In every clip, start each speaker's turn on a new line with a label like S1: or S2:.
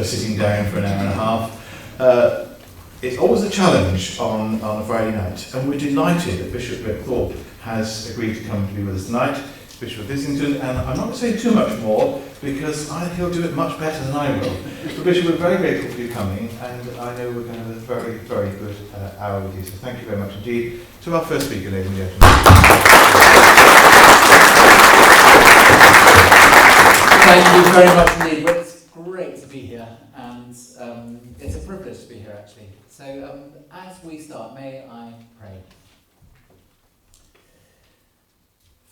S1: sitting down for an hour and a half. It's always a challenge on a Friday night, and we're delighted that Bishop Ric Thorpe has agreed to come to be with us tonight, Bishop of Islington, and I'm not going to say too much more because he'll do it much better than I will. But Bishop, we're very grateful for you coming, and I know we're going to have a very, very good hour with you, so thank you very much indeed. To our first speaker, ladies and gentlemen.
S2: Thank you very much indeed. Well, it's great to be here, and it's a privilege to be here actually. So as we start, may I pray.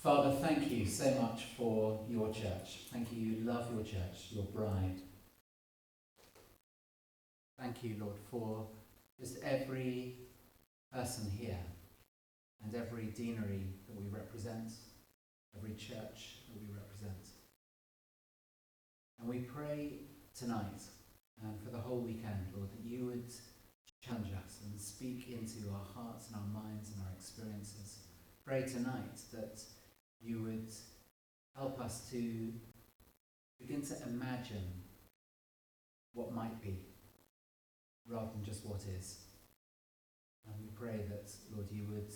S2: Father, thank you so much for your church. Thank you, you love your church, your bride. Thank you, Lord, for just every person here and every deanery that we represent, every church that we represent. And we pray tonight and for the whole weekend, Lord, that you would challenge us and speak into our hearts and our minds and our experiences. Pray tonight that you would help us to begin to imagine what might be rather than just what is. And we pray that, Lord, you would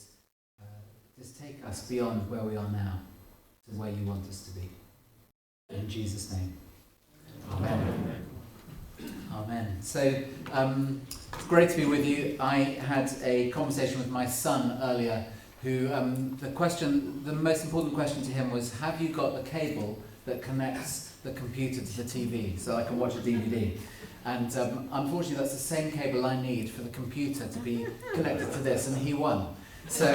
S2: just take us beyond where we are now to where you want us to be. In Jesus' name. Amen. Amen. So, it's great to be with you. I had a conversation with my son earlier who, the most important question to him was, have you got the cable that connects the computer to the TV so I can watch a DVD? And unfortunately that's the same cable I need for the computer to be connected to this, and he won. So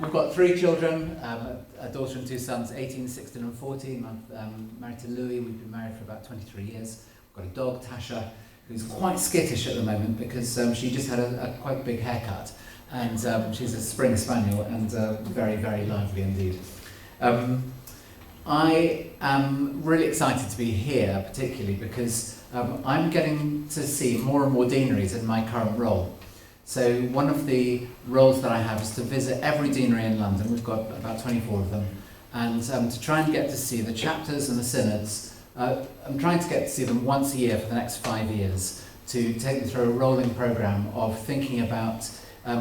S2: we've got 3 children, a daughter and 2 sons, 18, 16 and 14. I'm married to Louis. We've been married for about 23 years. We've got a dog, Tasha, who's quite skittish at the moment because she just had a quite big haircut. And she's a Springer Spaniel and very, very lively indeed. I am really excited to be here, particularly because I'm getting to see more and more deaneries in my current role. So one of the roles that I have is to visit every deanery in London. We've got about 24 of them. And to try and get to see the chapters and the synods. I'm trying to get to see them once a year for the next 5 years to take them through a rolling programme of thinking about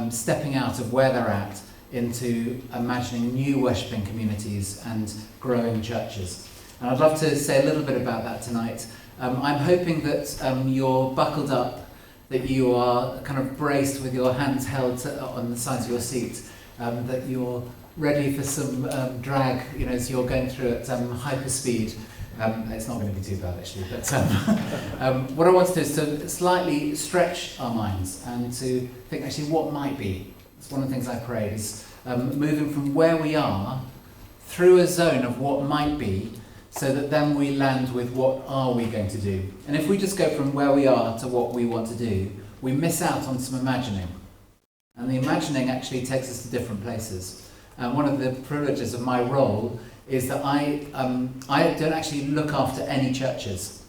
S2: stepping out of where they're at into imagining new worshipping communities and growing churches. And I'd love to say a little bit about that tonight. I'm hoping that you're buckled up, that you are kind of braced with your hands held on the sides of your seat, that you're ready for some drag, as you're going through at hyper speed. It's not going to be too bad actually, but what I want to do is to slightly stretch our minds and to think actually what might be. It's one of the things I prayed, is moving from where we are through a zone of what might be, so that then we land with what are we going to do. And if we just go from where we are to what we want to do, we miss out on some imagining. And the imagining actually takes us to different places. And one of the privileges of my role is that I don't actually look after any churches.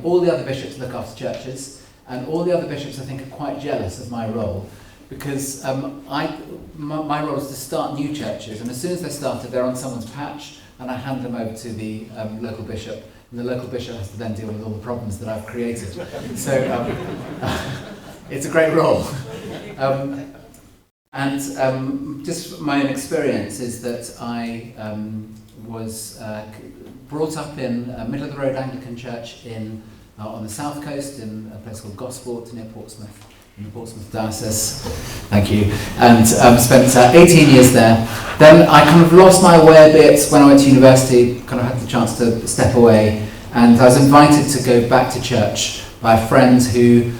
S2: All the other bishops look after churches, and all the other bishops I think are quite jealous of my role, because my role is to start new churches, and as soon as they're started, they're on someone's patch, and I hand them over to the local bishop, and the local bishop has to then deal with all the problems that I've created. So it's a great role. And just my own experience is that I was brought up in a middle-of-the-road Anglican church on the south coast in a place called Gosport near Portsmouth, in the Portsmouth diocese. Thank you. And spent 18 years there. Then I kind of lost my way a bit when I went to university, kind of had the chance to step away, and I was invited to go back to church by a friend who,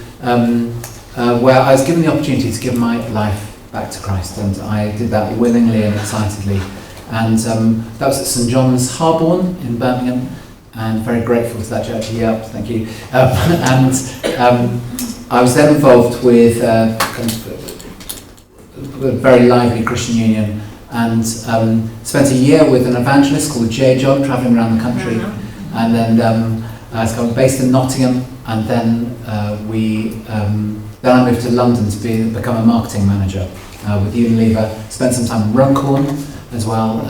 S2: where I was given the opportunity to give my life back to Christ, and I did that willingly and excitedly. And that was at St John's Harborne in Birmingham, and very grateful to that church. Yeah, thank you. And I was then involved with a very lively Christian union, and spent a year with an evangelist called J. John, travelling around the country. And then I was based in Nottingham, and then then I moved to London to become a marketing manager with Unilever. Spent some time in Runcorn as well,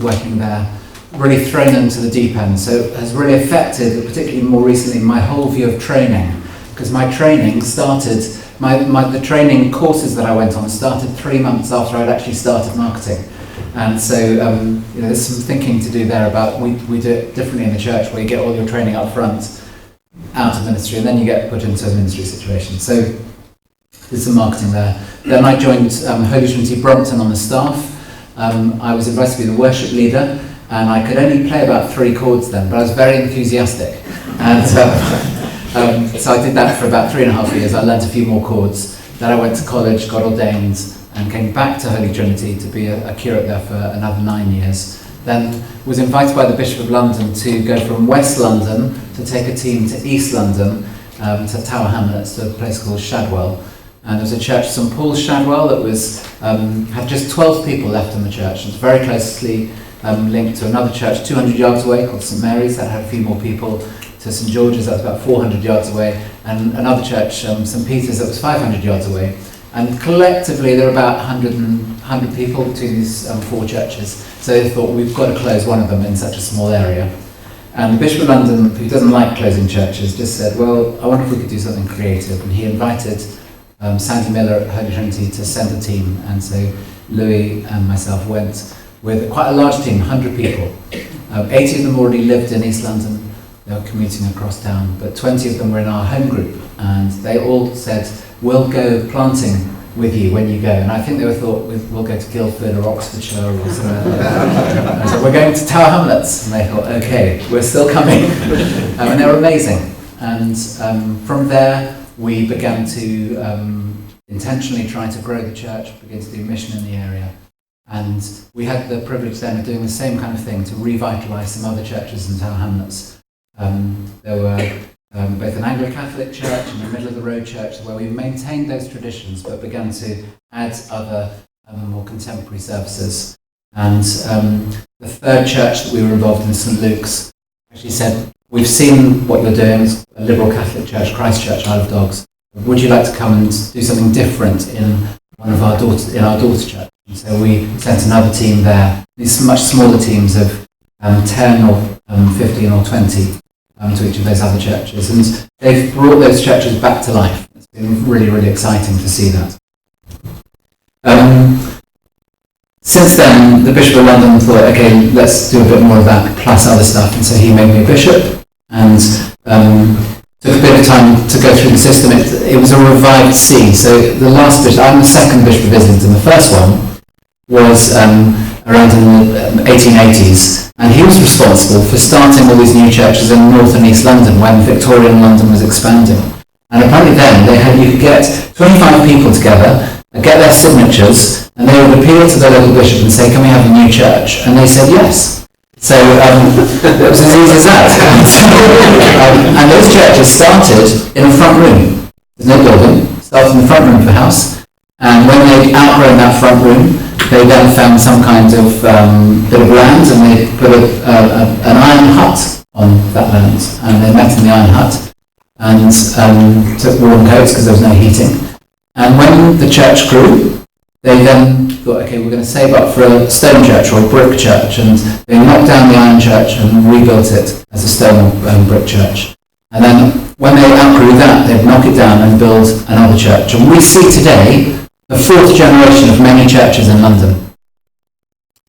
S2: working there. really thrown into the deep end. So it has really affected, particularly more recently, my whole view of training. Because my training started, the training courses that I went on started 3 months after I'd actually started marketing. And so there's some thinking to do there about, we do it differently in the church, where you get all your training up front, out of ministry, and then you get put into a ministry situation. So there's some marketing there. Then I joined Holy Trinity Brompton on the staff. I was invited to be the worship leader, and I could only play about 3 chords then, but I was very enthusiastic. And so I did that for about 3.5 years. I learnt a few more chords. Then I went to college, got ordained, and came back to Holy Trinity to be a curate there for another 9 years. Then was invited by the Bishop of London to go from West London to take a team to East London, to Tower Hamlets, to a place called Shadwell. And there was a church, St Paul's Shadwell, that was had just 12 people left in the church. It's very closely linked to another church 200 yards away called St Mary's, that had a few more people, to St George's, that was about 400 yards away, and another church, St Peter's, that was 500 yards away. And collectively there were about 100 people between these 4 churches. So they thought, we've got to close one of them in such a small area. And the Bishop of London, who doesn't like closing churches, just said, well, I wonder if we could do something creative. And he invited Sandy Miller at Holy Trinity to send a team. And so Louis and myself went with quite a large team, 100 people. 80 of them already lived in East London. They were commuting across town, but 20 of them were in our home group. And they all said, we'll go planting with you when you go. And I think they thought, we'll go to Guildford or Oxfordshire or somewhere like that. So we're going to Tower Hamlets. And they thought, okay, we're still coming. And they were amazing. And from there, we began to intentionally try to grow the church, begin to do mission in the area. And we had the privilege then of doing the same kind of thing to revitalise some other churches in Tower Hamlets. There were both an Anglo-Catholic church and a middle-of-the-road church, where we maintained those traditions but began to add other more contemporary services. And the third church that we were involved in, St Luke's, actually said, we've seen what you're doing, it's a liberal Catholic church, Christ Church, Isle of Dogs. Would you like to come and do something different in one of our daughter church? And so we sent another team there. These much smaller teams of 10 or 15 or 20 to each of those other churches. And they've brought those churches back to life. It's been really, really exciting to see that. Since then, the Bishop of London thought, okay, let's do a bit more of that, plus other stuff. And so he made me a bishop, and took a bit of time to go through the system. It was a revived see. So the last bishop, I'm the second Bishop of Islington. The first one was around in the 1880s. And he was responsible for starting all these new churches in North and East London when Victorian London was expanding. And apparently then you could get 25 people together, get their signatures, and they would appeal to the local bishop and say, can we have a new church? And they said yes. So it was as easy as that. And those churches started in a front room. There's no building. Started in the front room of the house. And when they'd outgrown that front room, they then found some kind of bit of land, and they put an iron hut on that land. And they met in the iron hut and took warm coats because there was no heating. And when the church grew, they then thought, okay, we're going to save up for a stone church or a brick church. And they knocked down the iron church and rebuilt it as a stone or brick church. And then when they outgrew that, they'd knock it down and build another church. And we see today the 4th generation of many churches in London.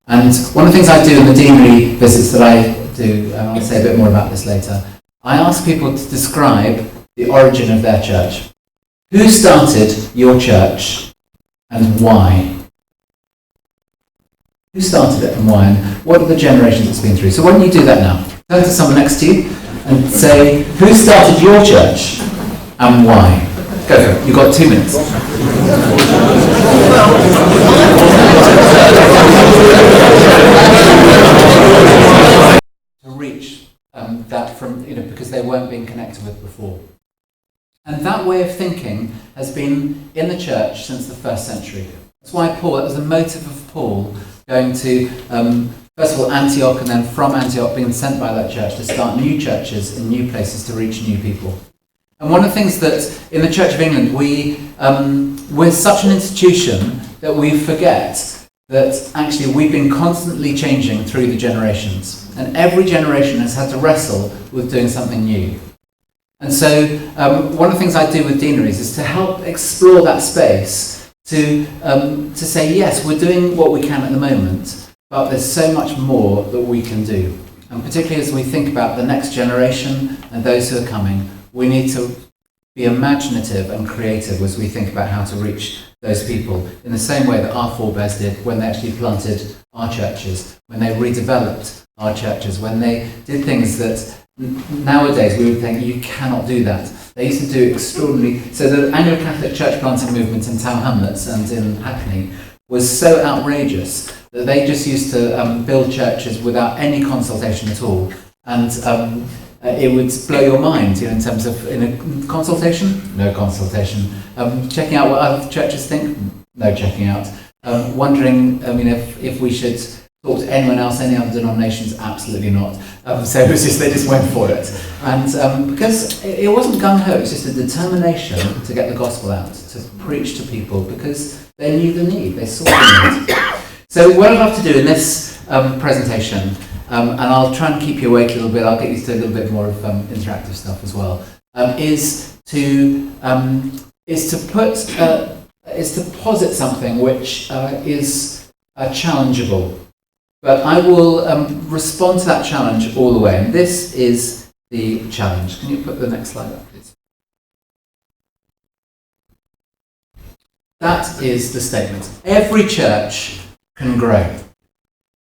S2: And one of the things I do in the deanery visits that I do, and I'll say a bit more about this later, I ask people to describe the origin of their church. Who started your church and why? Who started it and why? And what are the generations it's been through? So why don't you do that now? Turn to someone next to you and say, who started your church and why? Go for it. You've got 2 minutes. To reach that from, because they weren't being connected with before. And that way of thinking has been in the church since the 1st century. That's why that was the motive of Paul going to, first of all, Antioch, and then from Antioch being sent by that church to start new churches in new places to reach new people. And one of the things that in the Church of England, we're such an institution that we forget that actually we've been constantly changing through the generations, and every generation has had to wrestle with doing something new. And so one of the things I do with Deaneries is to help explore that space, to say, yes, we're doing what we can at the moment, but there's so much more that we can do. And particularly as we think about the next generation and those who are coming, we need to be imaginative and creative as we think about how to reach those people in the same way that our forebears did when they actually planted our churches, when they redeveloped our churches, when they did things that nowadays we would think you cannot do that. They used to do extraordinary. So the Anglo-Catholic church planting movement in Tower Hamlets and in Hackney was so outrageous that they just used to build churches without any consultation at all, and it would blow your mind, in terms of no consultation, checking out what other churches think, no checking out, wondering, if we should talk to anyone else, any other denominations, absolutely not. So it was just, they just went for it. And because it wasn't gung-ho, it was just a determination to get the gospel out, to preach to people, because they knew the need, they saw the need. So what I'd love to do in this presentation, and I'll try and keep you awake a little bit, I'll get you to do a little bit more of interactive stuff as well, is to posit something which is challengeable. But I will respond to that challenge all the way, and this is the challenge. Can you put the next slide up, please? That is the statement. Every church can grow.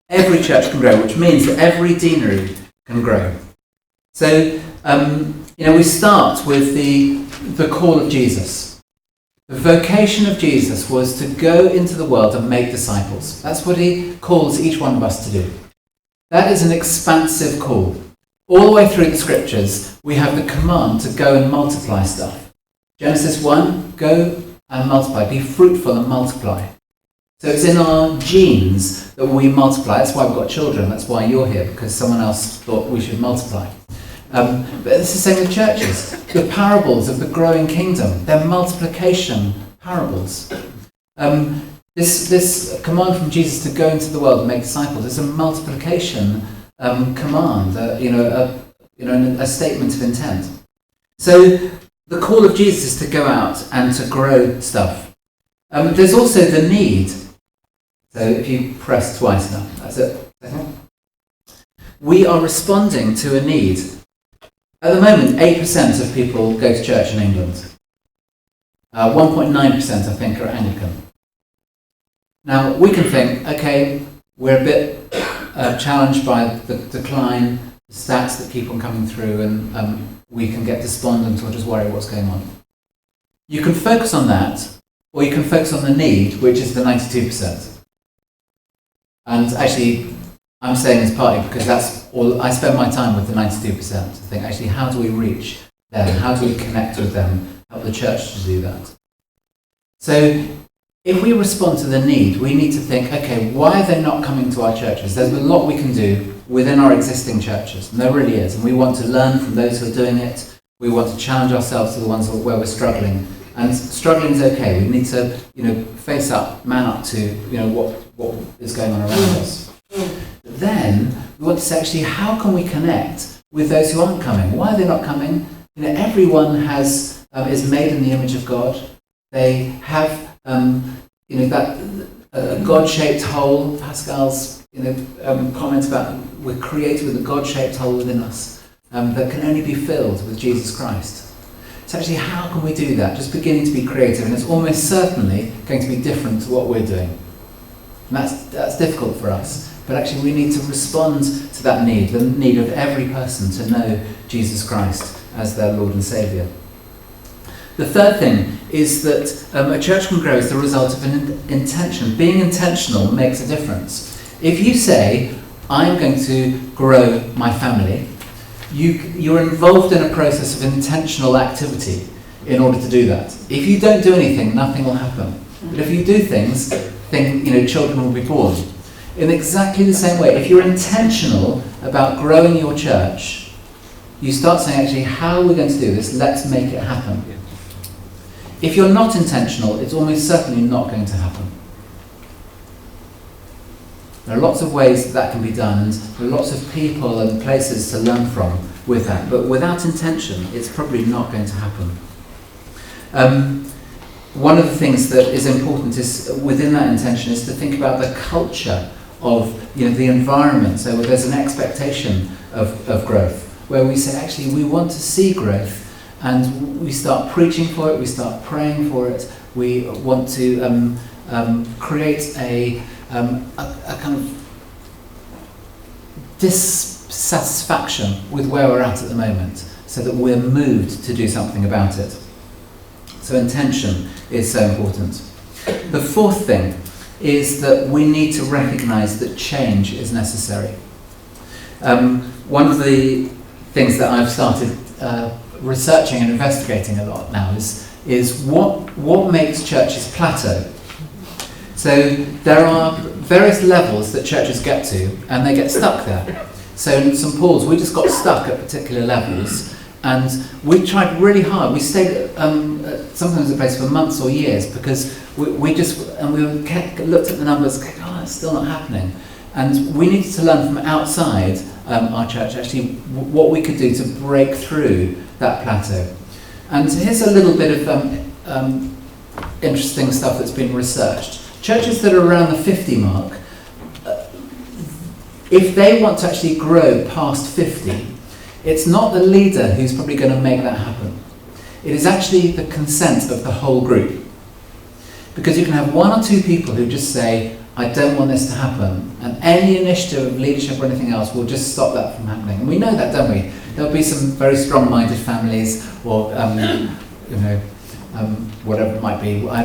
S2: Every church can grow, which means that every deanery can grow. So, we start with the call of Jesus. The vocation of Jesus was to go into the world and make disciples. That's what he calls each one of us to do. That is an expansive call. All the way through the scriptures, we have the command to go and multiply stuff. Genesis 1, go and multiply, be fruitful and multiply. So it's in our genes that we multiply. That's why we've got children. That's why you're here, because someone else thought we should multiply. But it's the same with churches. The parables of the growing kingdom, they're multiplication parables. This command from Jesus to go into the world and make disciples is a multiplication command, a statement of intent. So the call of Jesus is to go out and to grow stuff. There's also the need. So if you press twice now, that's it. We are responding to a need. At the moment, 8% of people go to church in England. 1.9% I think are Anglican. Now we can think, okay, we're a bit challenged by the decline, the stats that keep on coming through, and we can get despondent or just worry what's going on. You can focus on that, or you can focus on the need, which is the 92%. And actually, I'm saying this partly because that's all I spend my time with, the 92%. To think, actually, how do we reach them? How do we connect with them? Help the church to do that. So, if we respond to the need, we need to think, okay, why are they not coming to our churches? There's a lot we can do within our existing churches, and there really is. And we want to learn from those who are doing it. We want to challenge ourselves to the ones where we're struggling. And struggling is okay. We need to, face up, man up to, what is going on around us. Then we want to say, actually, how can we connect with those who aren't coming? Why are they not coming? Everyone is made in the image of God. They have, that God-shaped hole. Pascal's, comment about we're created with a God-shaped hole within us that can only be filled with Jesus Christ. So actually, how can we do that? Just beginning to be creative, and it's almost certainly going to be different to what we're doing. And that's difficult for us. But actually we need to respond to that need, the need of every person to know Jesus Christ as their Lord and Saviour. The third thing is that a church can grow as the result of an intention. Being intentional makes a difference. If you say, I'm going to grow my family, you're involved in a process of intentional activity in order to do that. If you don't do anything, nothing will happen. But if you do things, then children will be born. In exactly the same way, if you're intentional about growing your church, you start saying, actually, how are we going to do this? Let's make it happen. If you're not intentional, it's almost certainly not going to happen. There are lots of ways that can be done, and there are lots of people and places to learn from with that. But without intention, it's probably not going to happen. One of the things that is important is within that intention is to think about the culture of the environment. So there's an expectation of growth where we say actually we want to see growth, and we start preaching for it, we start praying for it, we want to create a kind of dissatisfaction with where we're at the moment, so that we're moved to do something about it. So intention is so important. The fourth thing is that we need to recognise that change is necessary. One of the things that I've started researching and investigating a lot now is what makes churches plateau. So there are various levels that churches get to, and they get stuck there. So in St Paul's, we just got stuck at particular levels, and we tried really hard. We stayed sometimes at a place for months or years because we looked at the numbers, it's still not happening. And we needed to learn from outside our church actually what we could do to break through that plateau. And here's a little bit of interesting stuff that's been researched. Churches that are around the 50 mark, if they want to actually grow past 50, it's not the leader who's probably going to make that happen. It is actually the consent of the whole group. Because you can have one or two people who just say, I don't want this to happen, and any initiative of leadership or anything else will just stop that from happening. And we know that, don't we? There'll be some very strong-minded families, or whatever it might be. I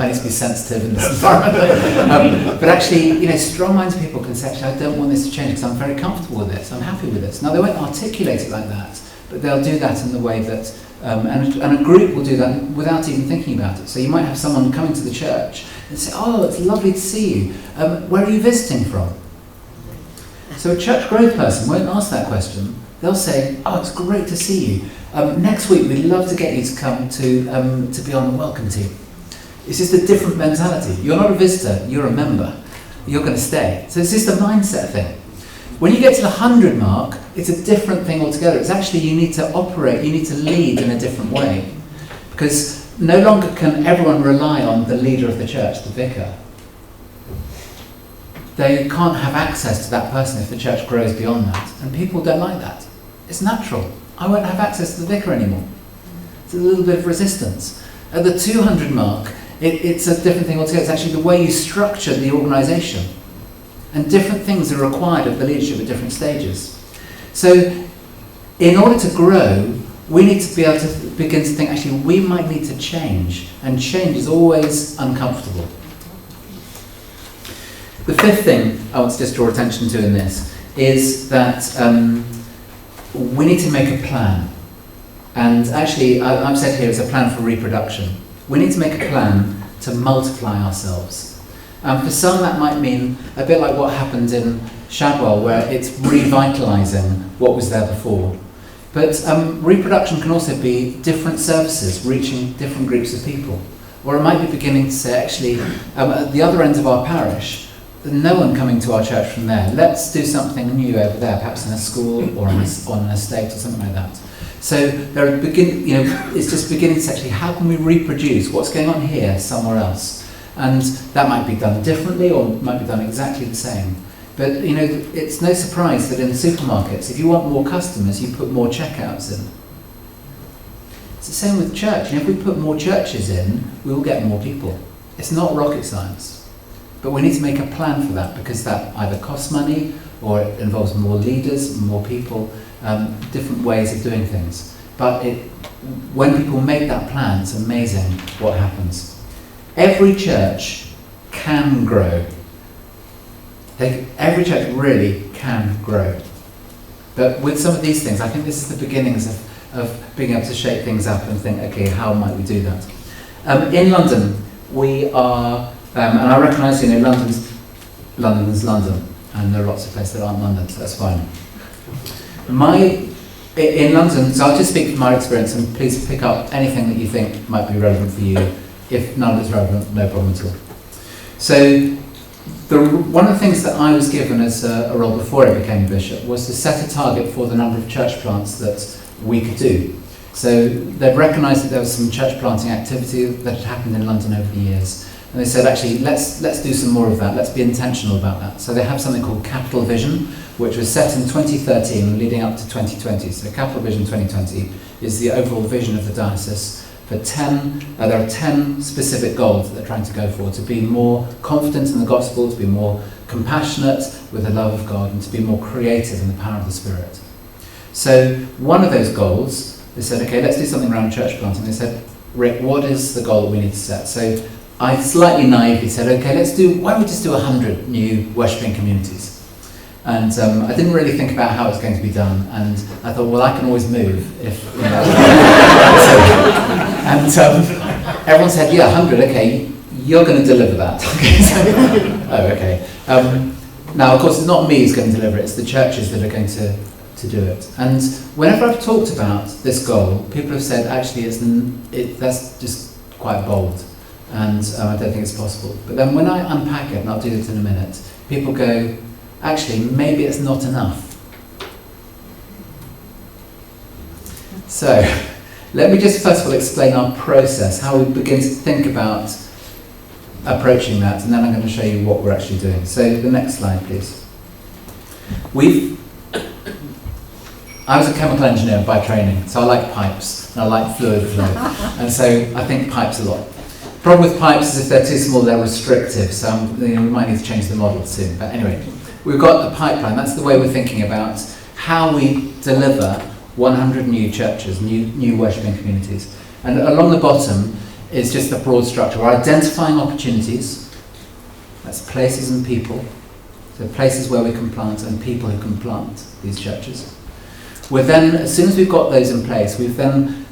S2: need to be sensitive in this environment. But actually, strong-minded people can say, actually, I don't want this to change because I'm very comfortable with this, I'm happy with this. Now, they won't articulate it like that, but they'll do that in the way that, and a group will do that without even thinking about it. So you might have someone coming to the church and say, oh, it's lovely to see you. Where are you visiting from? So a church growth person won't ask that question. They'll say, oh, it's great to see you. Next week, we'd love to get you to come to be on the welcome team. It's just a different mentality. You're not a visitor, you're a member. You're going to stay. So it's just a mindset thing. When you get to the 100 mark, it's a different thing altogether. It's actually you need to operate, you need to lead in a different way. Because no longer can everyone rely on the leader of the church, the vicar. They can't have access to that person if the church grows beyond that. And people don't like that. It's natural. I won't have access to the vicar anymore. It's a little bit of resistance. At the 200 mark, it's a different thing altogether. It's actually the way you structure the organisation. And different things are required of the leadership at different stages. So, in order to grow, we need to be able to begin to think, actually, we might need to change. And change is always uncomfortable. The fifth thing I want to just draw attention to in this is that we need to make a plan. And actually, I've said here it's a plan for reproduction. We need to make a plan to multiply ourselves. For some, that might mean a bit like what happened in Shadwell, where it's revitalising what was there before. But reproduction can also be different services reaching different groups of people. Or it might be beginning to say, actually, at the other end of our parish, no one coming to our church from there. Let's do something new over there, perhaps in a school or on an estate or something like that. So it's just beginning to say, actually, how can we reproduce what's going on here somewhere else? And that might be done differently or might be done exactly the same. But it's no surprise that in supermarkets, if you want more customers, you put more checkouts in. It's the same with church. If we put more churches in, we will get more people. It's not rocket science. But we need to make a plan for that, because that either costs money or it involves more leaders, more people, different ways of doing things. But when people make that plan, it's amazing what happens. Every church can grow. Every church really can grow. But with some of these things, I think this is the beginnings of being able to shake things up and think, okay, how might we do that? In London, we are, and I recognise, London's London, and there are lots of places that aren't London, so that's fine. In London, so I'll just speak from my experience, and please pick up anything that you think might be relevant for you. If none of it's relevant, no problem at all. So, One of the things that I was given as a role before I became a bishop was to set a target for the number of church plants that we could do. So they'd recognised that there was some church planting activity that had happened in London over the years. And they said, actually, let's do some more of that. Let's be intentional about that. So they have something called Capital Vision, which was set in 2013 leading up to 2020. So Capital Vision 2020 is the overall vision of the diocese for there are 10 specific goals that they're trying to go for: to be more confident in the gospel, to be more compassionate with the love of God, and to be more creative in the power of the Spirit. So one of those goals, they said, okay, let's do something around church planting. They said, Rick, what is the goal that we need to set? So I slightly naively said, okay, why don't we just do 100 new worshipping communities? And I didn't really think about how it was going to be done, and I thought, well, I can always move if, you know. Everyone said, yeah, 100, okay, you're going to deliver that. Oh, okay. Now, of course, it's not me who's going to deliver it, it's the churches that are going to do it. And whenever I've talked about this goal, people have said, actually, that's just quite bold, and I don't think it's possible. But then when I unpack it, and I'll do this in a minute, people go, actually, maybe it's not enough. So, let me just first of all explain our process, how we begin to think about approaching that, and then I'm going to show you what we're actually doing. So, the next slide, please. I was a chemical engineer by training, so I like pipes, and I like fluid flow, and so I think pipes a lot. The problem with pipes is if they're too small, they're restrictive, so we might need to change the model soon. But anyway, we've got the pipeline. That's the way we're thinking about how we deliver 100 new churches, new worshipping communities. And along the bottom is just the broad structure. We're identifying opportunities. That's places and people. So places where we can plant and people who can plant these churches. We're then, as soon as we've got those in place, we then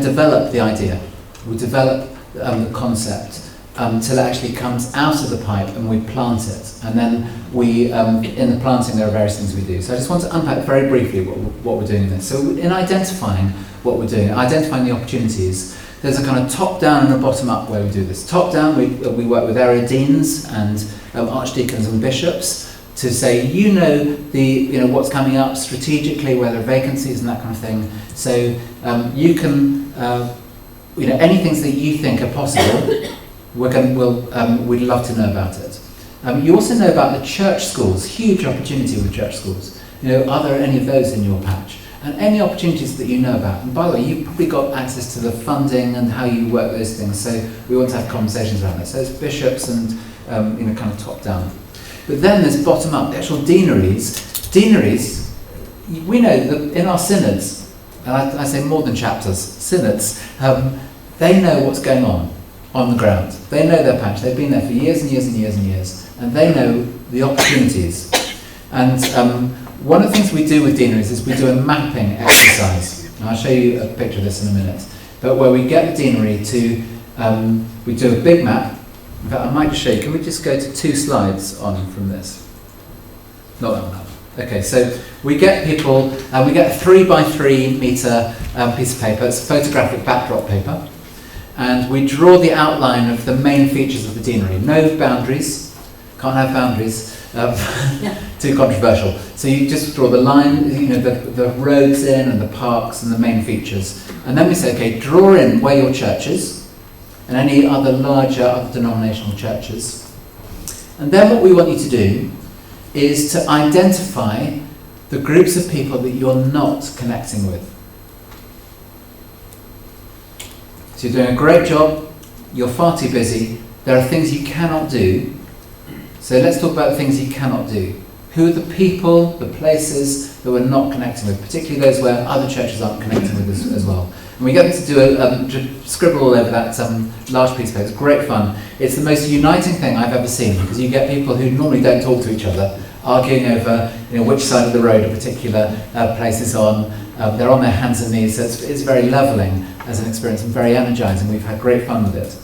S2: develop the idea. We develop the concept till it actually comes out of the pipe and we plant it. And then in the planting, there are various things we do. So I just want to unpack very briefly what we're doing in this. So in identifying what we're doing, identifying the opportunities, there's a kind of top-down and a bottom-up way we do this. Top-down, we work with area deans and archdeacons and bishops to say, you know what's coming up strategically, where there are vacancies and that kind of thing. So you can, any things that you think are possible, we'd love to know about it. You also know about the church schools, huge opportunity with church schools. Are there any of those in your patch? And any opportunities that you know about. And by the way, you've probably got access to the funding and how you work those things, so we want to have conversations around it. So it's bishops and kind of top down. But then there's bottom up, the actual deaneries. Deaneries, we know that in our synods, and I say more than chapters, synods, they know what's going on the ground. They know their patch. They've been there for years and years and years and years, and they know the opportunities. And one of the things we do with deaneries is we do a mapping exercise. And I'll show you a picture of this in a minute. But where we get the deanery to, we do a big map. In fact, I might just show you. Can we just go to 2 slides on from this? Not that one. Okay, so we get people, we get a 3x3 metre piece of paper. It's photographic backdrop paper. And we draw the outline of the main features of the deanery. No boundaries. Can't have boundaries. Too controversial. So you just draw the line, the roads in and the parks and the main features. And then we say, okay, draw in where your church is and any other other denominational churches. And then what we want you to do is to identify the groups of people that you're not connecting with. So you're doing a great job, you're far too busy, there are things you cannot do. So let's talk about the things you cannot do. Who are the people, the places that we're not connecting with, particularly those where other churches aren't connecting with us as well. And we get them to do scribble all over that large piece of paper. It's great fun. It's the most uniting thing I've ever seen, because you get people who normally don't talk to each other arguing over which side of the road a particular place is on. They're on their hands and knees, so it's very levelling as an experience and very energising. We've had great fun with it.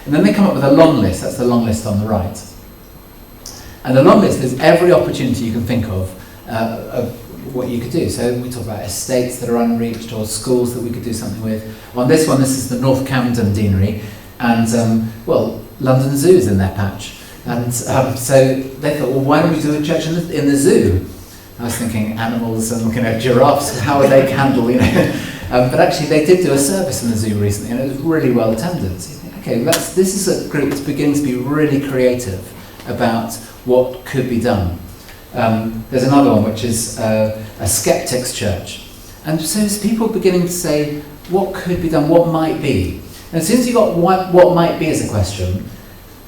S2: And then they come up with a long list. That's the long list on the right. And the long list is every opportunity you can think of what you could do. So we talk about estates that are unreached or schools that we could do something with. On this one, this is the North Camden Deanery, and London Zoo is in their patch. And so they thought, well, why don't we do a church in the zoo? I was thinking animals and giraffes, how would they handle, but actually they did do a service in the zoo recently, and it was really well attended. So you think, okay, this is a group that's beginning to be really creative about what could be done. There's another one which is a skeptics church. And so there's people beginning to say, what could be done, what might be? And as soon as you've got what might be as a question,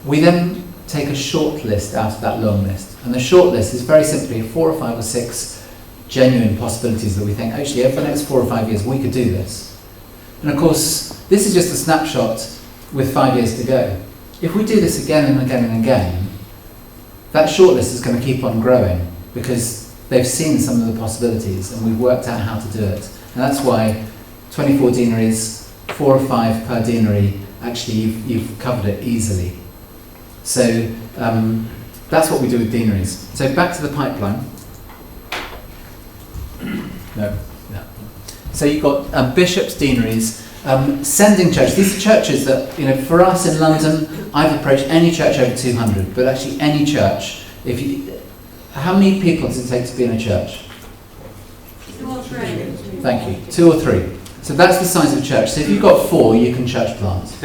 S2: we then take a short list out of that long list. And the short list is very simply 4 or 5 or 6 genuine possibilities that we think, actually, over the next 4 or 5 years, we could do this. And of course, this is just a snapshot with 5 years to go. If we do this again and again and again, that short list is going to keep on growing because they've seen some of the possibilities and we've worked out how to do it. And that's why 24 deaneries, 4 or 5 per deanery, actually you've covered it easily. So that's what we do with deaneries. So back to the pipeline. No. So you've got bishops, deaneries, sending churches. These are churches that, for us in London, I've approached any church over 200, but actually any church. How many people does it take to be in a church?
S3: 2 or 3.
S2: Thank you. 2 or 3. So that's the size of a church. So if you've got 4, you can church plant.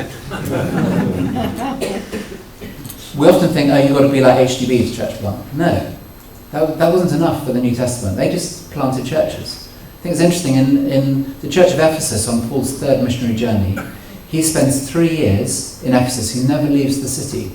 S2: We often think, you've got to be like HGB to church plant. No, that wasn't enough for the New Testament. They just planted churches. I think it's interesting, in the Church of Ephesus, on Paul's 3rd missionary journey, he spends 3 years in Ephesus. He never leaves the city.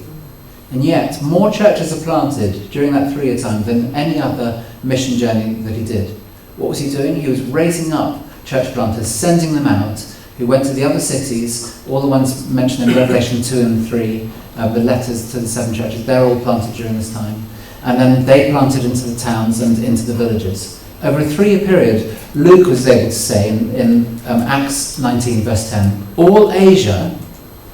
S2: And yet, more churches are planted during that 3-year time than any other mission journey that he did. What was he doing? He was raising up church planters, sending them out, who went to the other cities, all the ones mentioned in Revelation 2 and 3, the letters to the 7 churches, they're all planted during this time. And then they planted into the towns and into the villages. Over a 3-year period, Luke was able to say in Acts 19 verse 10, all Asia,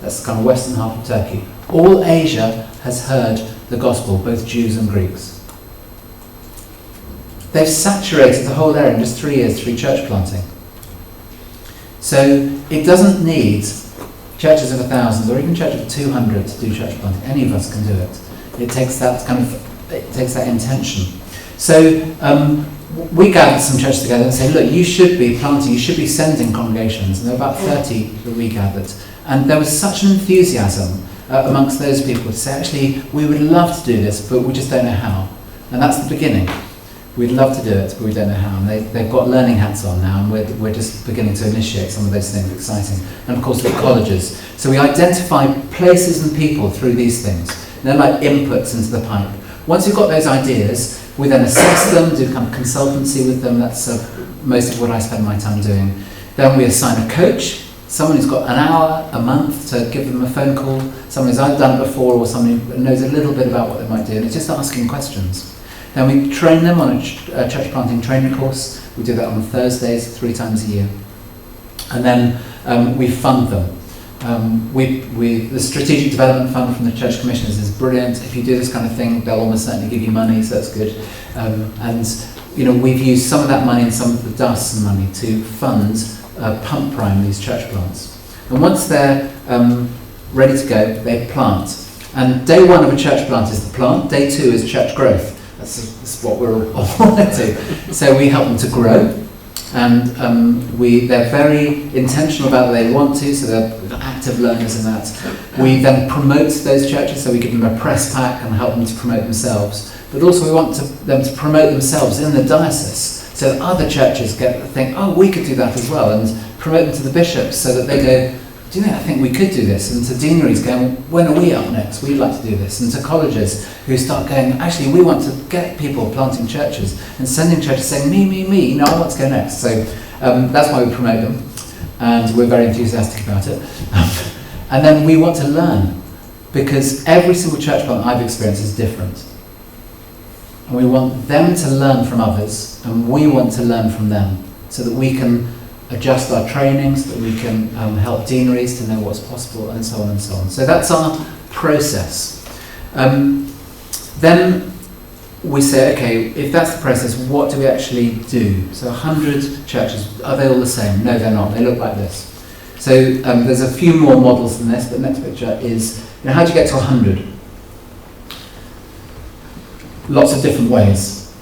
S2: that's the kind of western half of Turkey, all Asia has heard the gospel, both Jews and Greeks. They've saturated the whole area in just 3 years through church planting. So it doesn't need churches of 1,000 or even churches of 200 to do church planting. Any of us can do it. It takes that intention. So we gathered some churches together and said, look, you should be planting, you should be sending congregations. And there were about 30 that we gathered. And there was such an enthusiasm amongst those people to say, actually, we would love to do this, but we just don't know how. And that's the beginning. We'd love to do it, but we don't know how. And they've got learning hats on now, and we're just beginning to initiate some of those things. Exciting. And of course, the colleges. So we identify places and people through these things. And they're like inputs into the pipe. Once we've got those ideas, we then assess them, do kind of consultancy with them. That's most of what I spend my time doing. Then we assign a coach, someone who's got an hour a month to give them a phone call, someone who's either done it before or someone who knows a little bit about what they might do. And it's just asking questions. Then we train them on a church planting training course. We do that on Thursdays, 3 times a year. And then we fund them. The Strategic Development Fund from the Church Commissioners is brilliant. If you do this kind of thing, they'll almost certainly give you money, so that's good. We've used some of that money and some of the diocesan money to fund pump prime these church plants. And once they're ready to go, they plant. And day 1 of a church plant is the plant. Day 2 is church growth. That's what we're all into. So we help them to grow. And they're very intentional about what they want to, so they're active learners in that. We then promote those churches, so we give them a press pack and help them to promote themselves. But also we want them to promote themselves in the diocese, so that other churches think, oh, we could do that as well, and promote them to the bishops so that they go, do you know, I think we could do this. And to deaneries going, when are we up next? We'd like to do this. And to colleges who start going, actually, we want to get people planting churches and sending churches saying, me, I want to go next. So that's why we promote them. And we're very enthusiastic about it. And then we want to learn, because every single church plant I've experienced is different. And we want them to learn from others, and we want to learn from them, so that we can adjust our training, so that we can help deaneries to know what's possible, and so on and so on. So that's our process. Then we say, okay, if that's the process, what do we actually do? So 100 churches, are they all the same? No, they're not. They look like this. So there's a few more models than this, but the next picture is, how do you get to 100? lots of different ways.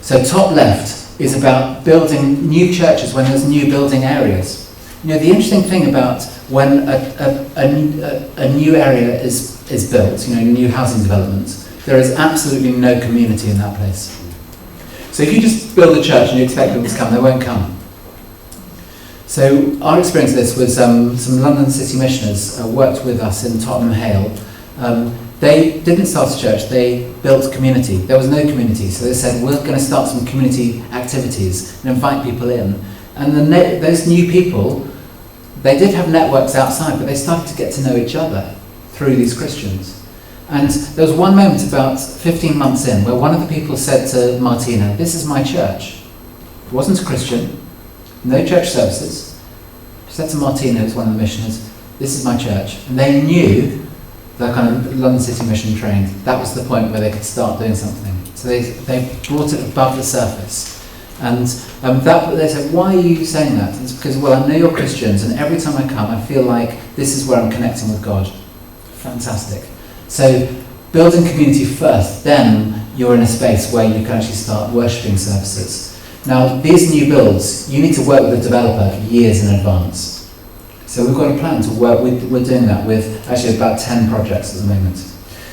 S2: So top left is about building new churches when there's new building areas. You know, the interesting thing about when a new area is built, you know, new housing development, there is absolutely no community in that place. So if you just build a church and you expect people to come, they won't come. So our experience of this was some London City missioners worked with us in Tottenham Hale. They didn't start a church, they built community. There was no community, so they said, we're going to start some community activities and invite people in. And those new people, they did have networks outside, but they started to get to know each other through these Christians. And there was one moment about 15 months in where one of the people said to Martina, this is my church. It wasn't a Christian, no church services. She said to Martina, who's one of the missioners, this is my church. And they knew, they're kind of London City Mission trained, that was the point where they could start doing something. So they brought it above the surface. And they said, why are you saying that? It's because, well, I know you're Christians, and every time I come, I feel like this is where I'm connecting with God. Fantastic. So building community first, then you're in a space where you can actually start worshipping services. Now, these new builds, you need to work with the developer years in advance. So we've got a plan to work with, we're doing that with actually about 10 projects at the moment.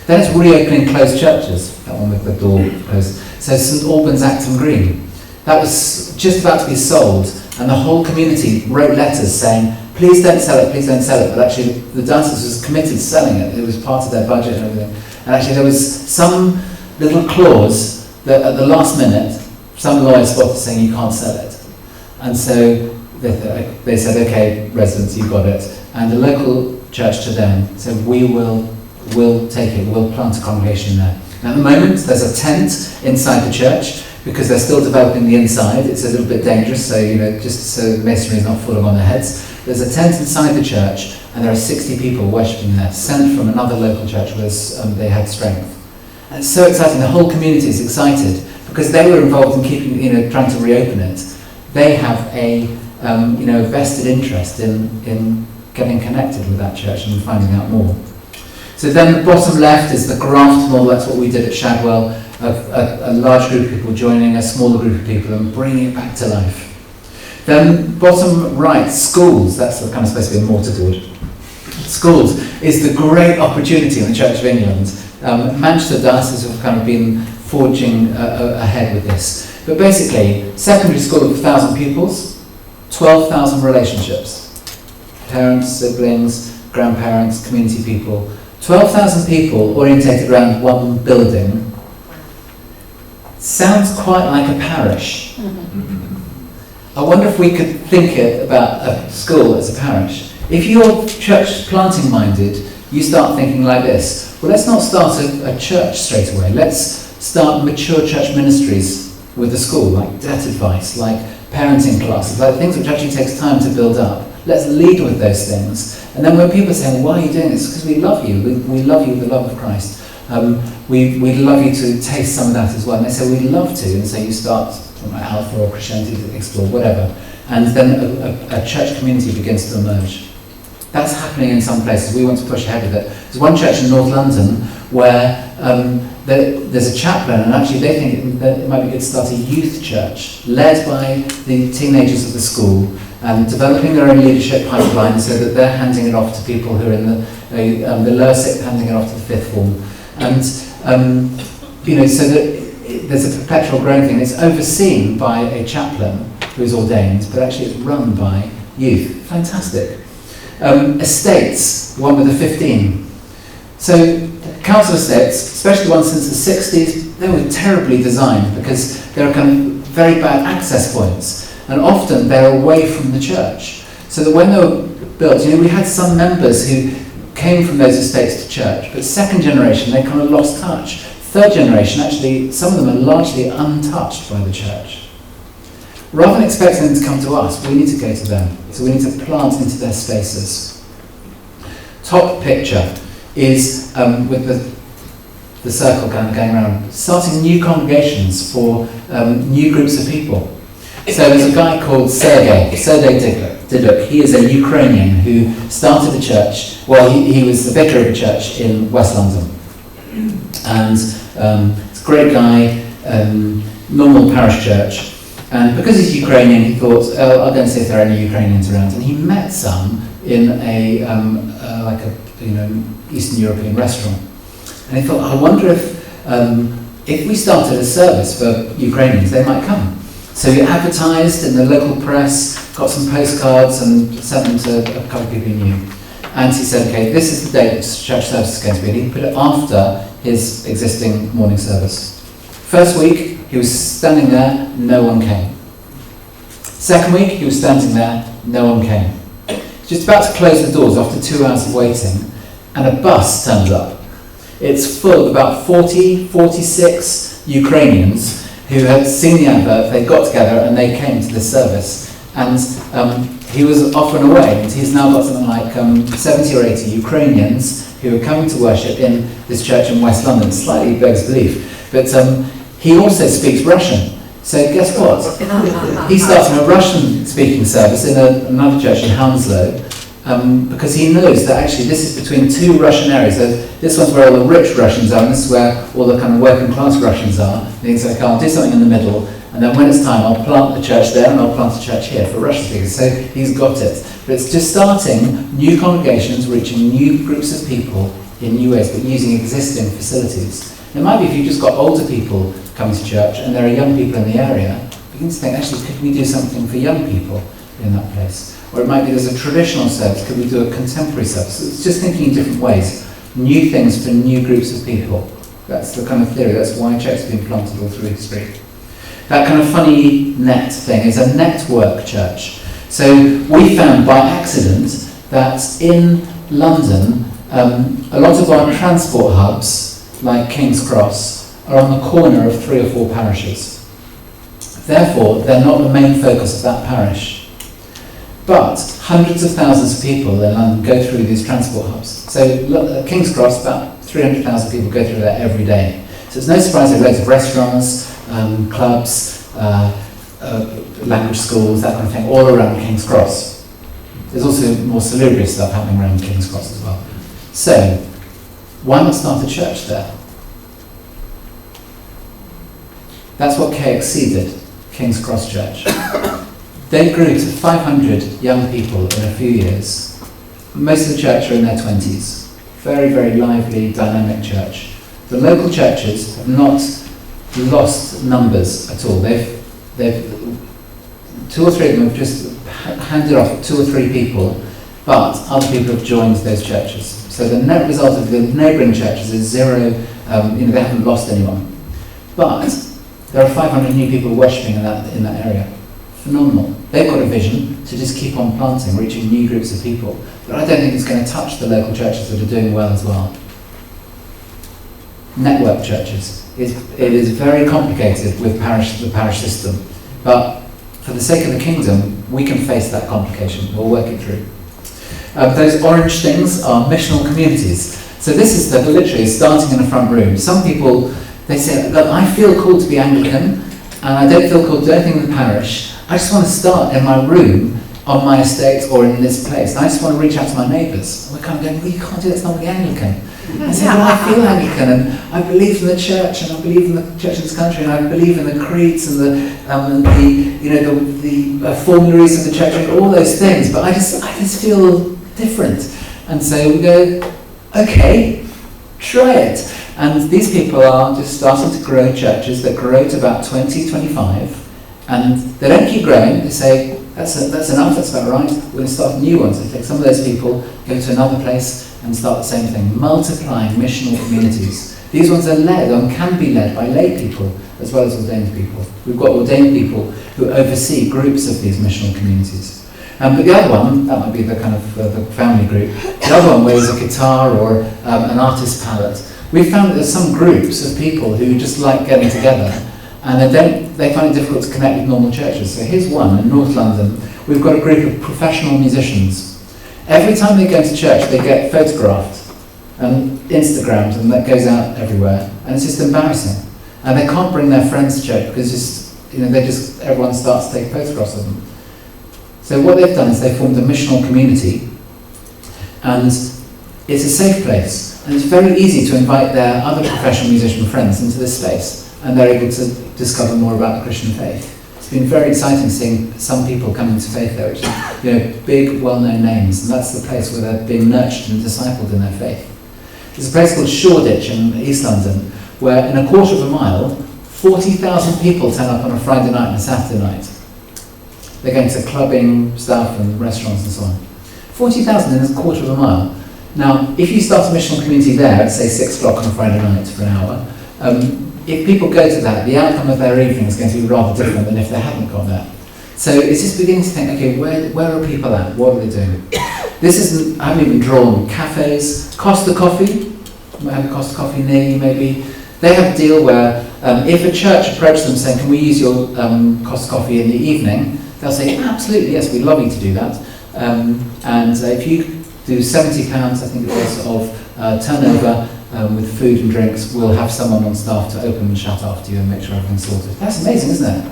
S2: Then it's reopening closed churches, that one with the door closed. So St Albans Acton Green, that was just about to be sold, and the whole community wrote letters saying, please don't sell it, please don't sell it. But actually the diocese was committed to selling it. It was part of their budget and everything. And actually there was some little clause that at the last minute, some lawyer spotted saying you can't sell it. And so they said, okay, residents, you've got it. And the local church to them said, we'll take it, we'll plant a congregation there. And at the moment, there's a tent inside the church because they're still developing the inside. It's a little bit dangerous, so, you know, just so the masonry is not falling on their heads. There's a tent inside the church, and there are 60 people worshipping there, sent from another local church where they had strength. And it's so exciting. The whole community is excited because they were involved in keeping, you know, trying to reopen it. They have a, vested interest in getting connected with that church and finding out more. So then the bottom left is the graft model. That's what we did at Shadwell. A large group of people joining a smaller group of people and bringing it back to life. Then bottom right, schools, that's kind of supposed to be a mortarboard. Schools is the great opportunity in the Church of England. Manchester Diocese have kind of been forging ahead with this. But basically, secondary school of 1,000 pupils, 12,000 relationships. Parents, siblings, grandparents, community people. 12,000 people orientated around one building. Sounds quite like a parish. I wonder if we could think about a school as a parish. If you're church planting minded, you start thinking like this. Well, let's not start a church straight away. Let's start mature church ministries with the school, like debt advice, like parenting classes, like things which actually takes time to build up. Let's lead with those things. And then when people say, why are you doing this? Because we love you. We love you with the love of Christ. We'd love you to taste some of that as well. And they say, we'd love to. And so you start from Alpha or Christianity to explore, whatever. And then a church community begins to emerge. That's happening in some places. We want to push ahead with it. There's one church in North London where there's a chaplain, and actually they think that it might be good to start a youth church led by the teenagers of the school, and developing their own leadership pipeline so that they're handing it off to people who are in the lower sixth, handing it off to the fifth form. And, so that there's a perpetual growing thing. It's overseen by a chaplain who's ordained, but actually it's run by youth. Fantastic. Estates, one with the 15. So council estates, especially the ones since the 60s, they were terribly designed because they were kind of very bad access points, and often they're away from the church. So that when they were built, we had some members who came from those estates to church, but second generation, they kind of lost touch. Third generation, actually, some of them are largely untouched by the church. Rather than expecting them to come to us, we need to go to them. So we need to plant into their spaces. Top picture is with the circle kind of going around, starting new congregations for new groups of people. So there's a guy called Sergei Diduk. He is a Ukrainian who started a church. Well, he was the vicar of a church in West London. And it's a great guy, normal parish church. And because he's Ukrainian, he thought, oh, I'll go and see if there are any Ukrainians around. And he met some in a Eastern European restaurant. And he thought, I wonder if we started a service for Ukrainians, they might come. So he advertised in the local press, got some postcards and sent them to a couple of people he knew. And he said, okay, this is the day that church service is going to be. And he put it after his existing morning service. First week, he was standing there, no one came. Second week, he was standing there, no one came. Just about to close the doors after 2 hours of waiting, and a bus turns up. It's full of about 46 Ukrainians who had seen the advert, they got together and they came to this service. And he was off and away, and he's now got something like 70 or 80 Ukrainians who are coming to worship in this church in West London. Slightly begs belief. But he also speaks Russian. So guess what? He's starting a Russian-speaking service in another church in Hounslow, because he knows that actually this is between two Russian areas. So this one's where all the rich Russians are, and this is where all the kind of working-class Russians are. And he's like, I'll do something in the middle, and then when it's time, I'll plant the church there, and I'll plant a church here for Russian speakers. So he's got it. But it's just starting new congregations, reaching new groups of people in new ways, but using existing facilities. It might be if you've just got older people coming to church and there are young people in the area, begin to think, actually, could we do something for young people in that place? Or it might be there's a traditional service, could we do a contemporary service? It's just thinking in different ways, new things for new groups of people. That's the kind of theory, that's why church has been planted all through history. That kind of funny net thing is a network church. So we found by accident that in London, a lot of our transport hubs, like King's Cross, are on the corner of 3 or 4 parishes. Therefore, they're not the main focus of that parish. But hundreds of thousands of people in London go through these transport hubs. So King's Cross, about 300,000 people go through there every day. So it's no surprise there are loads of restaurants, clubs, language schools, that kind of thing, all around King's Cross. There's also more salubrious stuff happening around King's Cross as well. So, why not start a church there? That's what KXC did, King's Cross Church. They grew to 500 young people in a few years. Most of the church are in their 20s. Very, very lively, dynamic church. The local churches have not lost numbers at all. They've 2 or 3 of them have just handed off 2 or 3 people, but other people have joined those churches. So the net result of the neighbouring churches is 0. They haven't lost anyone. But there are 500 new people worshipping in that area. Phenomenal. They've got a vision to just keep on planting, reaching new groups of people. But I don't think it's going to touch the local churches that are doing well as well. Network churches. It is very complicated with the parish system. But for the sake of the kingdom, we can face that complication. We'll work it through. Those orange things are missional communities. So this is literally starting in a front room. Some people, they say, look, I feel called to be Anglican, and I don't feel called to do anything in the parish. I just want to start in my room, on my estate, or in this place. And I just want to reach out to my neighbours. We're kind of going, well, you can't do that, it's not really Anglican. I say, well, I feel Anglican, and I believe in the church, and I believe in the church of this country, and I believe in the creeds and the formularies of the church, and all those things. But I just feel different. And so we go, okay, try it. And these people are just starting to grow churches that grow to about 20, 25, and they don't keep growing. They say, that's enough, that's about right. We're going to start new ones. They take some of those people, go to another place, and start the same thing, multiplying missional communities. These ones are led and can be led by lay people as well as ordained people. We've got ordained people who oversee groups of these missional communities. But the other one, that might be the kind of the family group. The other one where there's a guitar or an artist's palette. We've found that there's some groups of people who just like getting together, and they find it difficult to connect with normal churches. So here's one in North London. We've got a group of professional musicians. Every time they go to church, they get photographed and Instagrammed, and that goes out everywhere. And it's just embarrassing. And they can't bring their friends to church because everyone starts to take photographs of them. So what they've done is they formed a missional community, and it's a safe place. And it's very easy to invite their other professional musician friends into this space, and they're able to discover more about the Christian faith. It's been very exciting seeing some people coming to faith there, which are, big, well-known names, and that's the place where they're being nurtured and discipled in their faith. There's a place called Shoreditch in East London, where in a quarter of a mile, 40,000 people turn up on a Friday night and a Saturday night. They're going to clubbing stuff and restaurants and so on. 40,000 in a quarter of a mile. Now, if you start a missional community there at, say, 6 o'clock on a Friday night for an hour, if people go to that, the outcome of their evening is going to be rather different than if they hadn't gone there. So it's just beginning to think, okay, where are people at? What are they doing? I haven't even drawn cafes. Costa Coffee, you might have a Costa Coffee near you maybe. They have a deal where if a church approaches them saying, can we use your Costa Coffee in the evening, they'll say, absolutely, yes, we'd love you to do that. And if you do £70, I think it was, of turnover with food and drinks, we'll have someone on staff to open and shut after you and make sure everything's sorted. That's amazing, isn't it?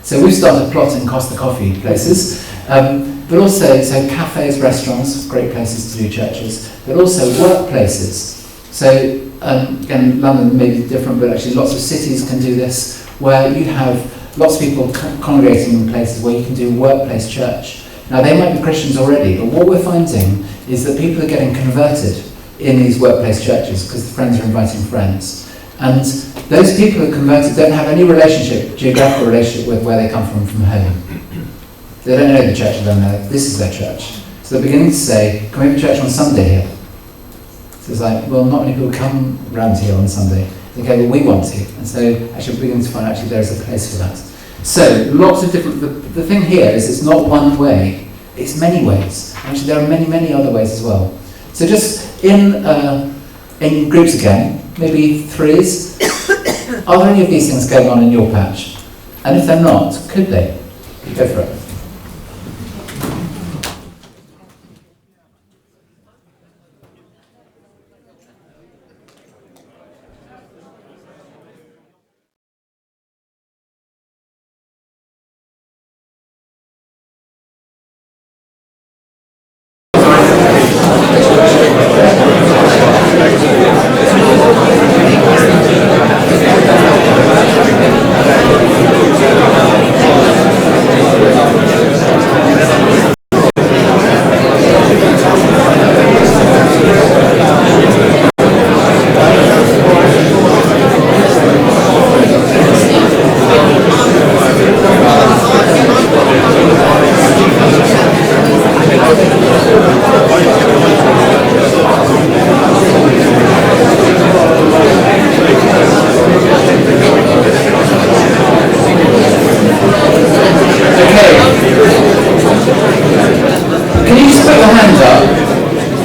S2: So we've started plotting Costa Coffee places, but also cafes, restaurants, great places to do churches, but also workplaces. So again, London may be different, but actually lots of cities can do this, where you have lots of people congregating in places where you can do workplace church. Now they might be Christians already, but what we're finding is that people are getting converted in these workplace churches because the friends are inviting friends. And those people who are converted don't have any geographical relationship with where they come from home. They don't know the church, they don't know this is their church. So they're beginning to say, can we have a church on Sunday here? So it's like, well, not many people come around here on Sunday. They go, well, we want to. And so actually we're beginning to find actually there is a place for that. So lots of different, the thing here is it's not one way, it's many ways. Actually there are many, many other ways as well. So just in groups again, maybe threes, are there any of these things going on in your patch? And if they're not, could they? Go for it.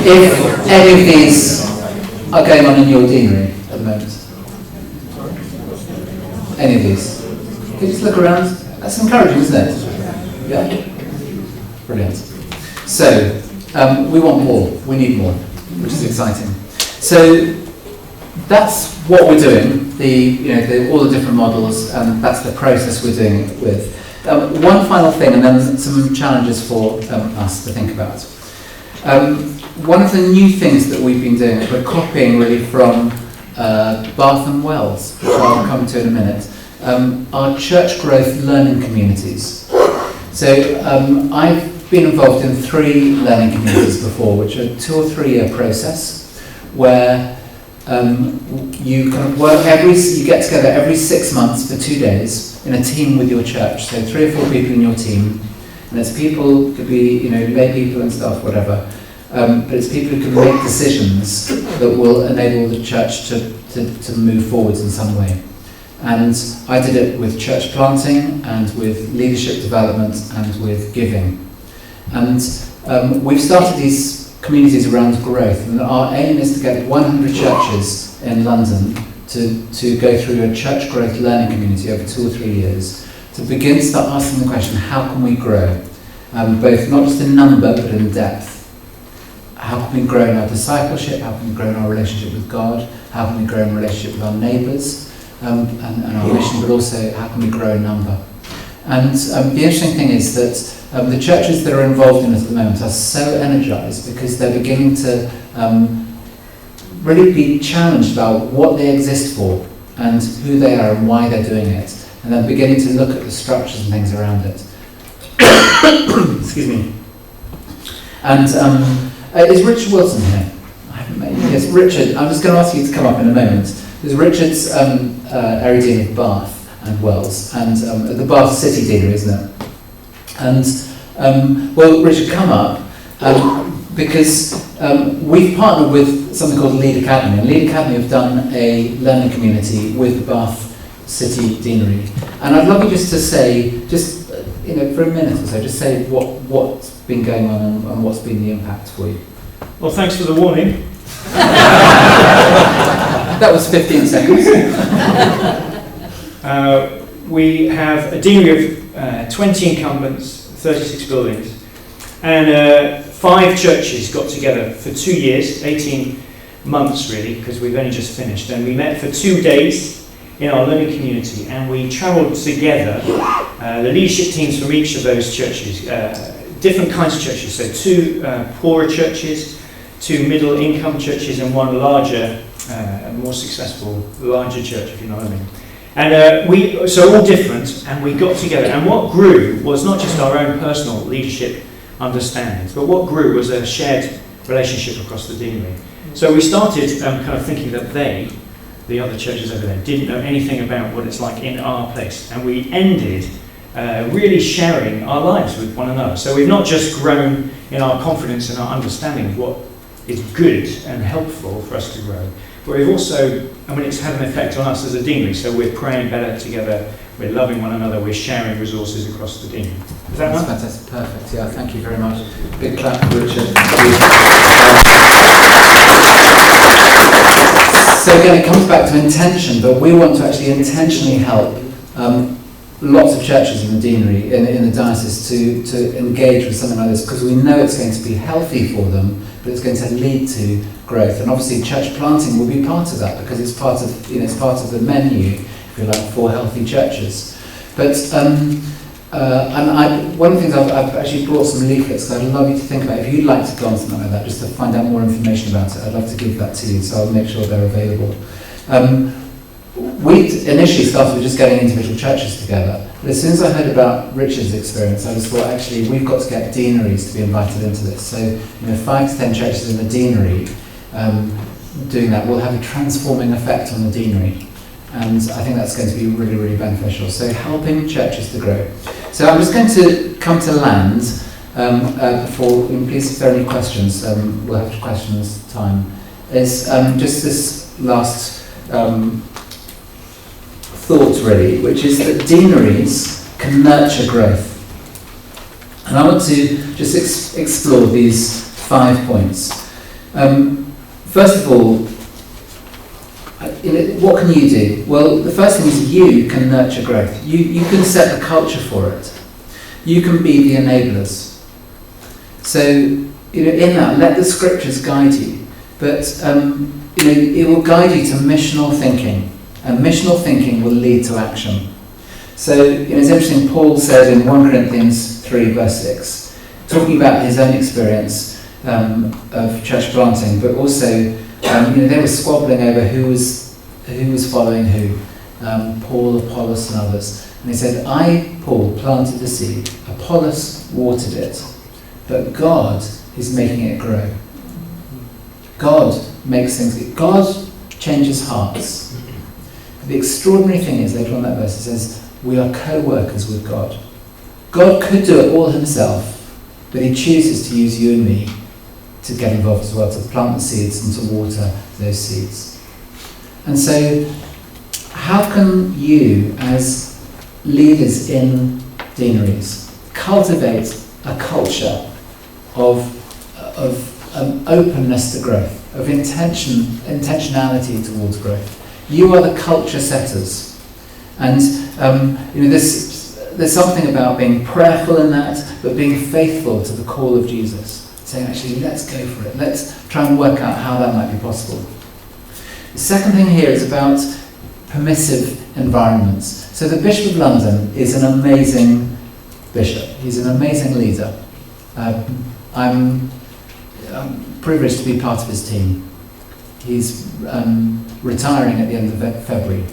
S2: If any of these are going on in your deanery at the moment? Any of these? Can you just look around? That's encouraging, isn't it? Yeah? Brilliant. So, we want more. We need more, which is exciting. So, that's what we're doing, all the different models, and that's the process we're doing it with. One final thing, and then some challenges for us to think about. One of the new things that we've been doing, we're copying really from Bath and Wells, which I'll come to in a minute, are church growth learning communities. So I've been involved in 3 learning communities before, which are a 2 or 3 year process, where you kind of you get together every 6 months for 2 days in a team with your church. So 3 or 4 people in your team, and it's people, could be lay people and stuff, whatever. But it's people who can make decisions that will enable the church to move forwards in some way. And I did it with church planting and with leadership development and with giving. And we've started these communities around growth, and our aim is to get 100 churches in London to go through a church growth learning community over 2 or 3 years, to begin to start asking the question, how can we grow? Both not just in number, but in depth. How can we grow in our discipleship? How can we grow in our relationship with God? How can we grow in relationship with our neighbours and our mission, but also how can we grow in number? And the interesting thing is that the churches that are involved in it at the moment are so energised because they're beginning to really be challenged about what they exist for and who they are and why they're doing it, and then beginning to look at the structures and things around it. Excuse me. And is Richard Wilson here? I haven't met you. Yes, Richard. I'm just going to ask you to come up in a moment. Because Richard's area dean of Bath and Wells, and the Bath City Deanery, isn't it? And well, Richard, come up because we've partnered with something called Lead Academy, and Lead Academy have done a learning community with the Bath City Deanery. And I'd love you just to say, just for a minute or so, just say what's been going on and what's been the impact for you.
S4: Well, thanks for the warning.
S2: That was 15 seconds.
S4: We have a deanery of 20 incumbents, 36 buildings, and 5 churches got together for 2 years, 18 months really, because we've only just finished, and we met for 2 days in our learning community, and we travelled together, the leadership teams from each of those churches, different kinds of churches, so 2 poorer churches, 2 middle income churches, and 1 larger, more successful, larger church, if you know what I mean. And so all different, and we got together, and what grew was not just our own personal leadership understandings, but what grew was a shared relationship across the deanery. So we started kind of thinking that the other churches over there, didn't know anything about what it's like in our place, and we ended really sharing our lives with one another. So we've not just grown in our confidence and our understanding of what is good and helpful for us to grow, but we've also, it's had an effect on us as a deanery, so we're praying better together, we're loving one another, we're sharing resources across the deanery. Is that
S2: That's
S4: right?
S2: fantastic, perfect, yeah, thank you very much. Big clap for Richard. So again, it comes back to intention, but we want to actually intentionally help lots of churches in the deanery, in the diocese, to engage with something like this, because we know it's going to be healthy for them, but it's going to lead to growth. And obviously church planting will be part of that, because it's part of, it's part of the menu, if you like, for healthy churches. But one of the things I've actually brought some leaflets, because I'd love you to think about, if you'd like to go on something like that, just to find out more information about it, I'd love to give that to you, so I'll make sure they're available. We initially started with just getting individual churches together, but as soon as I heard about Richard's experience, I just thought, actually, we've got to get deaneries to be invited into this. So, 5 to 10 churches in the deanery doing that will have a transforming effect on the deanery. And I think that's going to be really, really beneficial. So helping churches to grow. So I'm just going to come to land before, please, if there are any questions, we'll have questions time. Is just this last thought, really, which is that deaneries can nurture growth. And I want to just explore these 5 points. First of all, what can you do? Well, the first thing is you can nurture growth. You can set the culture for it. You can be the enablers. So, in that, let the scriptures guide you. But, it will guide you to missional thinking. And missional thinking will lead to action. So, it's interesting, Paul said in 1 Corinthians 3, verse 6, talking about his own experience of church planting, but also, they were squabbling over who was following who, Paul, Apollos, and others. And he said, I, Paul, planted the seed, Apollos watered it, but God is making it grow. God makes things, God changes hearts. The extraordinary thing is, later on that verse, it says, we are co-workers with God. God could do it all himself, but he chooses to use you and me to get involved as well, to plant the seeds and to water those seeds. And so, how can you, as leaders in deaneries, cultivate a culture of openness to growth, of intentionality towards growth? You are the culture setters, and there's something about being prayerful in that, but being faithful to the call of Jesus. Saying, actually, let's go for it. Let's try and work out how that might be possible. The second thing here is about permissive environments. So the Bishop of London is an amazing bishop. He's an amazing leader. I'm privileged to be part of his team. He's retiring at the end of February.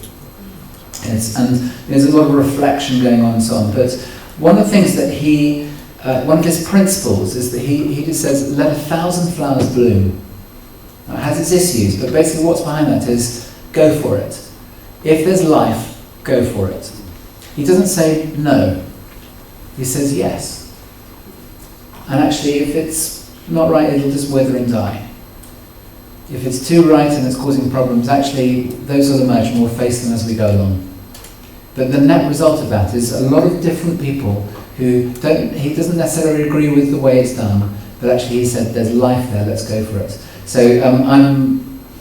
S2: And there's a lot of reflection going on and so on. But one of the things that one of his principles is that he just says, let 1,000 flowers bloom. Now, it has its issues, but basically what's behind that is, go for it. If there's life, go for it. He doesn't say no. He says yes. And actually, if it's not right, it'll just wither and die. If it's too right and it's causing problems, actually, those will emerge and we'll face them as we go along. But the net result of that is a lot of different people who he doesn't necessarily agree with the way it's done, but actually he said, there's life there, let's go for it. So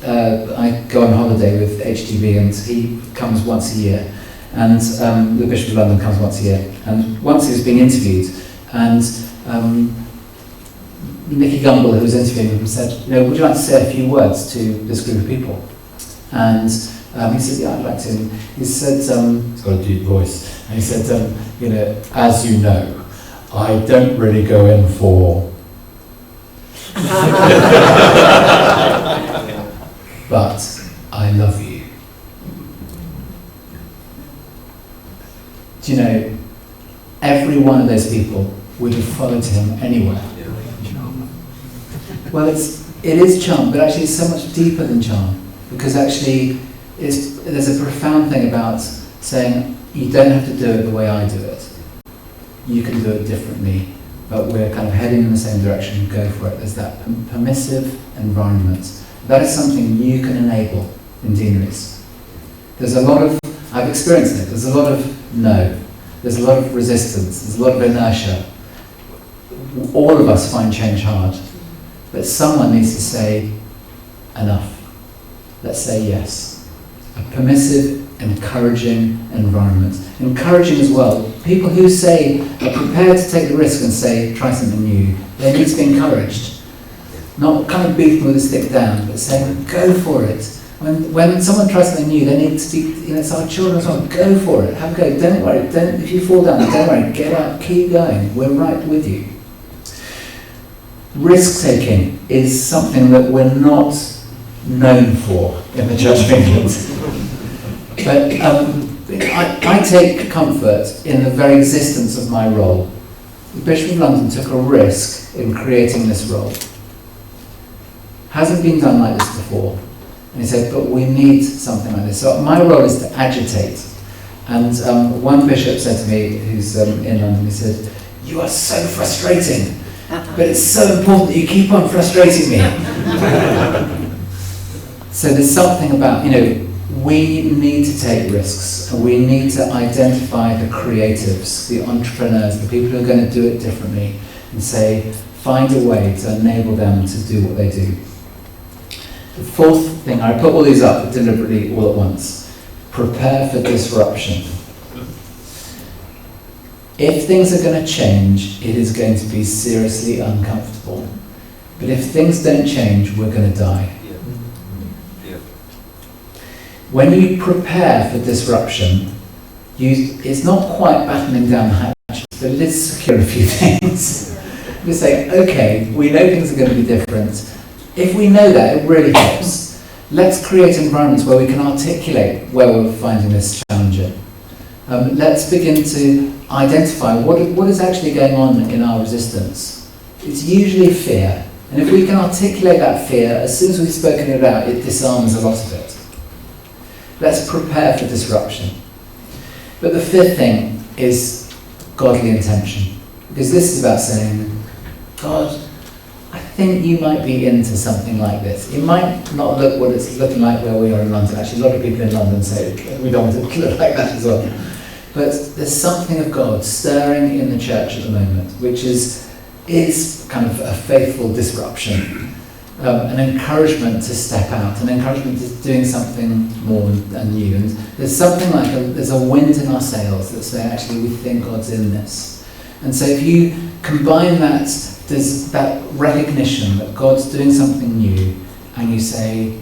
S2: I go on holiday with HTB, and he comes once a year, and the Bishop of London comes once a year. And once he was being interviewed, and Nicky Gumbel, who was interviewing him, said, would you like to say a few words to this group of people? And he said, yeah, I'd like to. And he said, he's got a deep voice, and he said, as you know, I don't really go in for but I love you. Do you know, every one of those people would have followed him anywhere. Well, it is charm, but actually it's so much deeper than charm, because actually there's a profound thing about saying, you don't have to do it the way I do it. You can do it differently, but we're kind of heading in the same direction, go for it. There's that permissive environment. That is something you can enable in deaneries. There's a lot of, I've experienced it, there's a lot of no, there's a lot of resistance, there's a lot of inertia. All of us find change hard, but someone needs to say, enough. Let's say yes. A permissive, encouraging environment. Encouraging as well. People who say, are prepared to take the risk and say, try something new, they need to be encouraged. Not kind of beating with a stick down, but saying, go for it. When someone tries something new, they need to be, it's our children as well, go for it, have a go, don't worry, if you fall down, don't worry, get up, keep going, we're right with you. Risk-taking is something that we're not known for in the Church of England. But I take comfort in the very existence of my role. The Bishop of London took a risk in creating this role. Hasn't been done like this before. And he said, but we need something like this. So my role is to agitate. And one bishop said to me, who's in London, he said, you are so frustrating, but it's so important that you keep on frustrating me. So there's something about, we need to take risks, and we need to identify the creatives, the entrepreneurs, the people who are going to do it differently, and say, find a way to enable them to do what they do. The fourth thing, I put all these up deliberately all at once. Prepare for disruption. If things are going to change, it is going to be seriously uncomfortable. But if things don't change, we're going to die. When you prepare for disruption, it's not quite battening down the hatches, but it is secure a few things. You say, okay, we know things are going to be different. If we know that, it really helps. Let's create environments where we can articulate where we're finding this challenging. Let's begin to identify what is actually going on in our resistance. It's usually fear. And if we can articulate that fear, as soon as we've spoken it out, it disarms a lot of it. Let's prepare for disruption. But the fifth thing is godly intention. Because this is about saying, God, I think you might be into something like this. It might not look what it's looking like where we are in London. Actually, a lot of people in London say we don't want it to look like that as well. But there's something of God stirring in the church at the moment, which is kind of a faithful disruption, an encouragement to step out, an encouragement to doing something more and new. And there's something like there's a wind in our sails that say, actually, we think God's in this. And so if you combine that, there's that recognition that God's doing something new, and you say,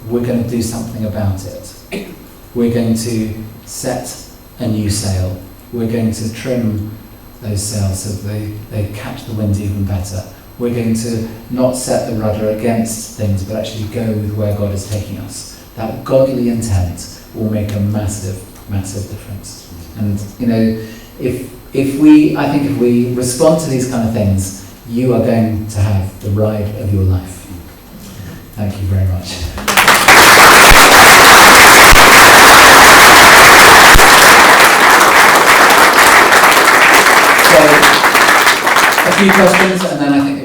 S2: we're going to do something about it. We're going to set a new sail. We're going to trim those sails so they catch the wind even better. we're going to not set the rudder against things, but actually go with where God is taking us. That godly intent will make a massive, massive difference. And you know, if we respond to these kind of things, you are going to have the ride of your life. Thank you very much. So, a few questions, and then I think